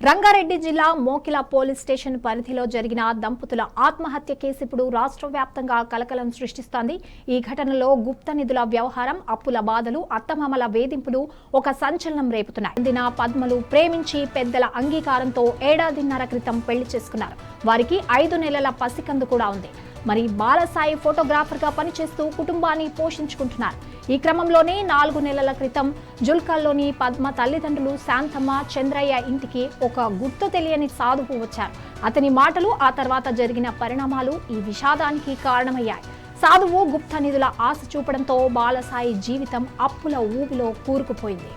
రంగారెడ్డి జిల్లా Mokila police station పరిధిలో జరిగిన దంపతుల ఆత్మహత్య కేసు ఇప్పుడు రాష్ట్ర వ్యాప్తంగా కలకలం సృష్టిస్తోంది. ఈ ఘటనలో గుప్త నిధుల వ్యవహారం, అప్పుల బాధలు, అత్తమామల వేధింపులు ఒక సంచలనం రేపుతున్నాయి. చెందిన పద్మలు ప్రేమించి పెద్దల అంగీకారంతో ఏడాదిన్నర క్రితం పెళ్లి చేసుకున్నారు. వారికి 5 నెలల పసికందు కూడా ఉంది. మరి బాలసాయి ఫోటోగ్రాఫర్ గా పనిచేస్తూ కుటుంబాన్ని పోషించుకుంటున్నారు. ఈ క్రమంలోనే 4 నెలల క్రితం జుల్కల్లోని పద్మ తల్లిదండ్రులు శాంతమ్మ, చంద్రయ్య ఇంటికి ఒక గుర్తు తెలియని సాధువు వచ్చారు. అతని మాటలు, ఆ తర్వాత జరిగిన పరిణామాలు ఈ విషాదానికి కారణమయ్యాయి. సాధువు గుప్త నిధుల ఆశ చూపడంతో బాలసాయి జీవితం అప్పుల ఊబిలో కూరుకుపోయింది.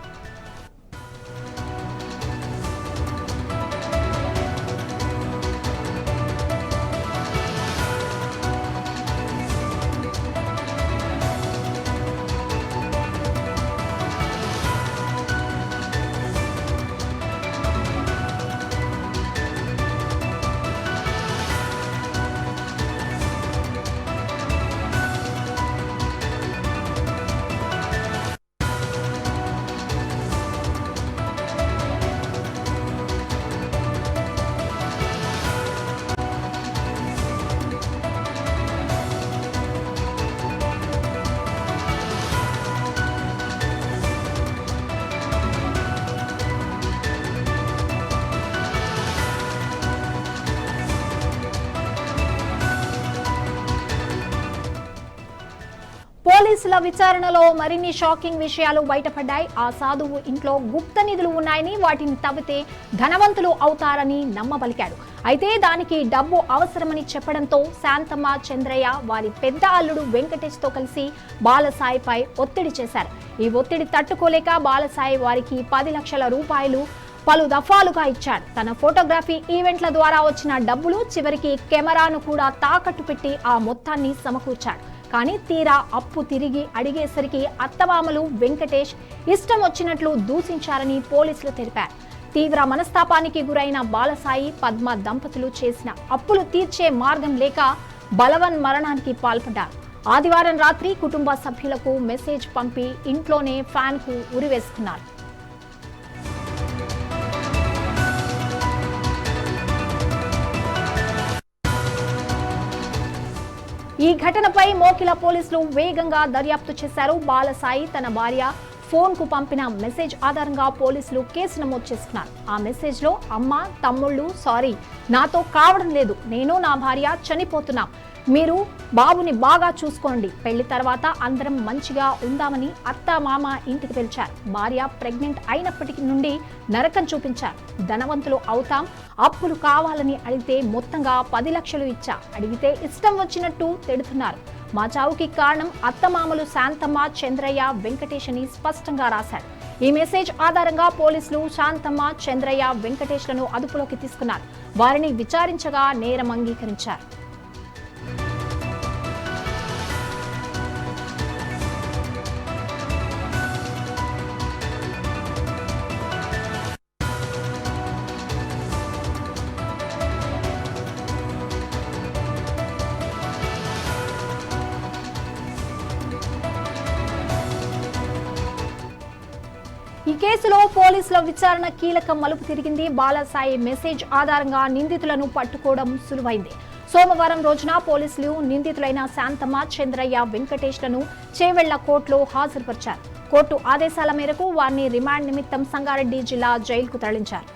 పోలీసుల విచారణలో మరిన్ని షాకింగ్ విషయాలు బయటపడ్డాయి. ఆ సాధువు ఇంట్లో గుప్త నిధులు ఉన్నాయని, వాటిని తవ్వితే ధనవంతులు అవుతారని నమ్మబలికాడు. అయితే దానికి డబ్బు అవసరమని చెప్పడంతో శాంతమ్మ, చంద్రయ్య వారి పెద్ద అల్లుడు వెంకటేష్తో కలిసి బాలసాయిపై ఒత్తిడి చేశారు. ఈ ఒత్తిడి తట్టుకోలేక బాలసాయి వారికి 10 లక్షల రూపాయలు పలు దఫాలుగా ఇచ్చాడు. తన ఫోటోగ్రఫీ ఈవెంట్ల ద్వారా వచ్చిన డబ్బులు, చివరికి కెమెరాను కూడా తాకట్టు పెట్టి ఆ మొత్తాన్ని సమకూర్చాడు. కానీ తీరా అప్పు తిరిగి అడిగేసరికి అత్తమామలు, వెంకటేష్ ఇష్టం వచ్చినట్లు దూషించారని పోలీసులు తెలిపారు. తీవ్ర మనస్తాపానికి గురైన బాలసాయి, పద్మ దంపతులు చేసిన అప్పులు తీర్చే మార్గం లేక బలవన్ మరణానికి పాల్పడ్డారు. ఆదివారం రాత్రి కుటుంబ సభ్యులకు మెసేజ్ పంపి ఇంట్లోనే ఫ్యాన్కు ఉరివేసుకున్నారు. ఈ ఘటనపై మోకిల పోలీసులు వేగంగా దర్యాప్తు చేశారు. బాలసాయి తన భార్య ఫోన్కు పంపిన మెసేజ్ ఆధారంగా పోలీసులు కేసు నమోదు చేసుకున్నారు. ఆ మెసేజ్లో అమ్మ, తమ్ముళ్ళు సారీ, నాతో కావడం లేదు, నేను నా భార్య చనిపోతున్నాం, మీరు బాబుని బాగా చూసుకోండి, పెళ్లి తర్వాత అందరం మంచిగా ఉందామని అత్త, మామ ఇంటికి పిలిచారు. భార్య ప్రెగ్నెంట్ అయినప్పటికీ నుండి నరకం చూపించారు. ధనవంతులు అవుతాం, అప్పులు కావాలని అడిగితే మొత్తంగా 10 లక్షలు ఇచ్చా, అడిగితే ఇష్టం వచ్చినట్టు తిడుతున్నారు. మా చావుకి కారణం అత్తమామలు శాంతమ్మ, చంద్రయ్య, వెంకటేష్ అని స్పష్టంగా రాశారు. ఈ మెసేజ్ ఆధారంగా పోలీసులు శాంతమ్మ, చంద్రయ్య, వెంకటేష్లను అదుపులోకి తీసుకున్నారు. వారిని విచారించగా నేరం అంగీకరించారు. ఈ కేసులో పోలీసుల విచారణ కీలక మలుపు తిరిగింది. బాలసాయి మెసేజ్ ఆధారంగా నిందితులను పట్టుకోవడం సులువైంది. సోమవారం రోజున పోలీసులు నిందితులైన శాంతమ్మ, చంద్రయ్య, వెంకటేష్లను చేవెళ్ల కోర్టులో హాజరుపరిచారు. కోర్టు ఆదేశాల మేరకు వారిని రిమాండ్ నిమిత్తం సంగారెడ్డి జిల్లా జైలుకు తరలించారు.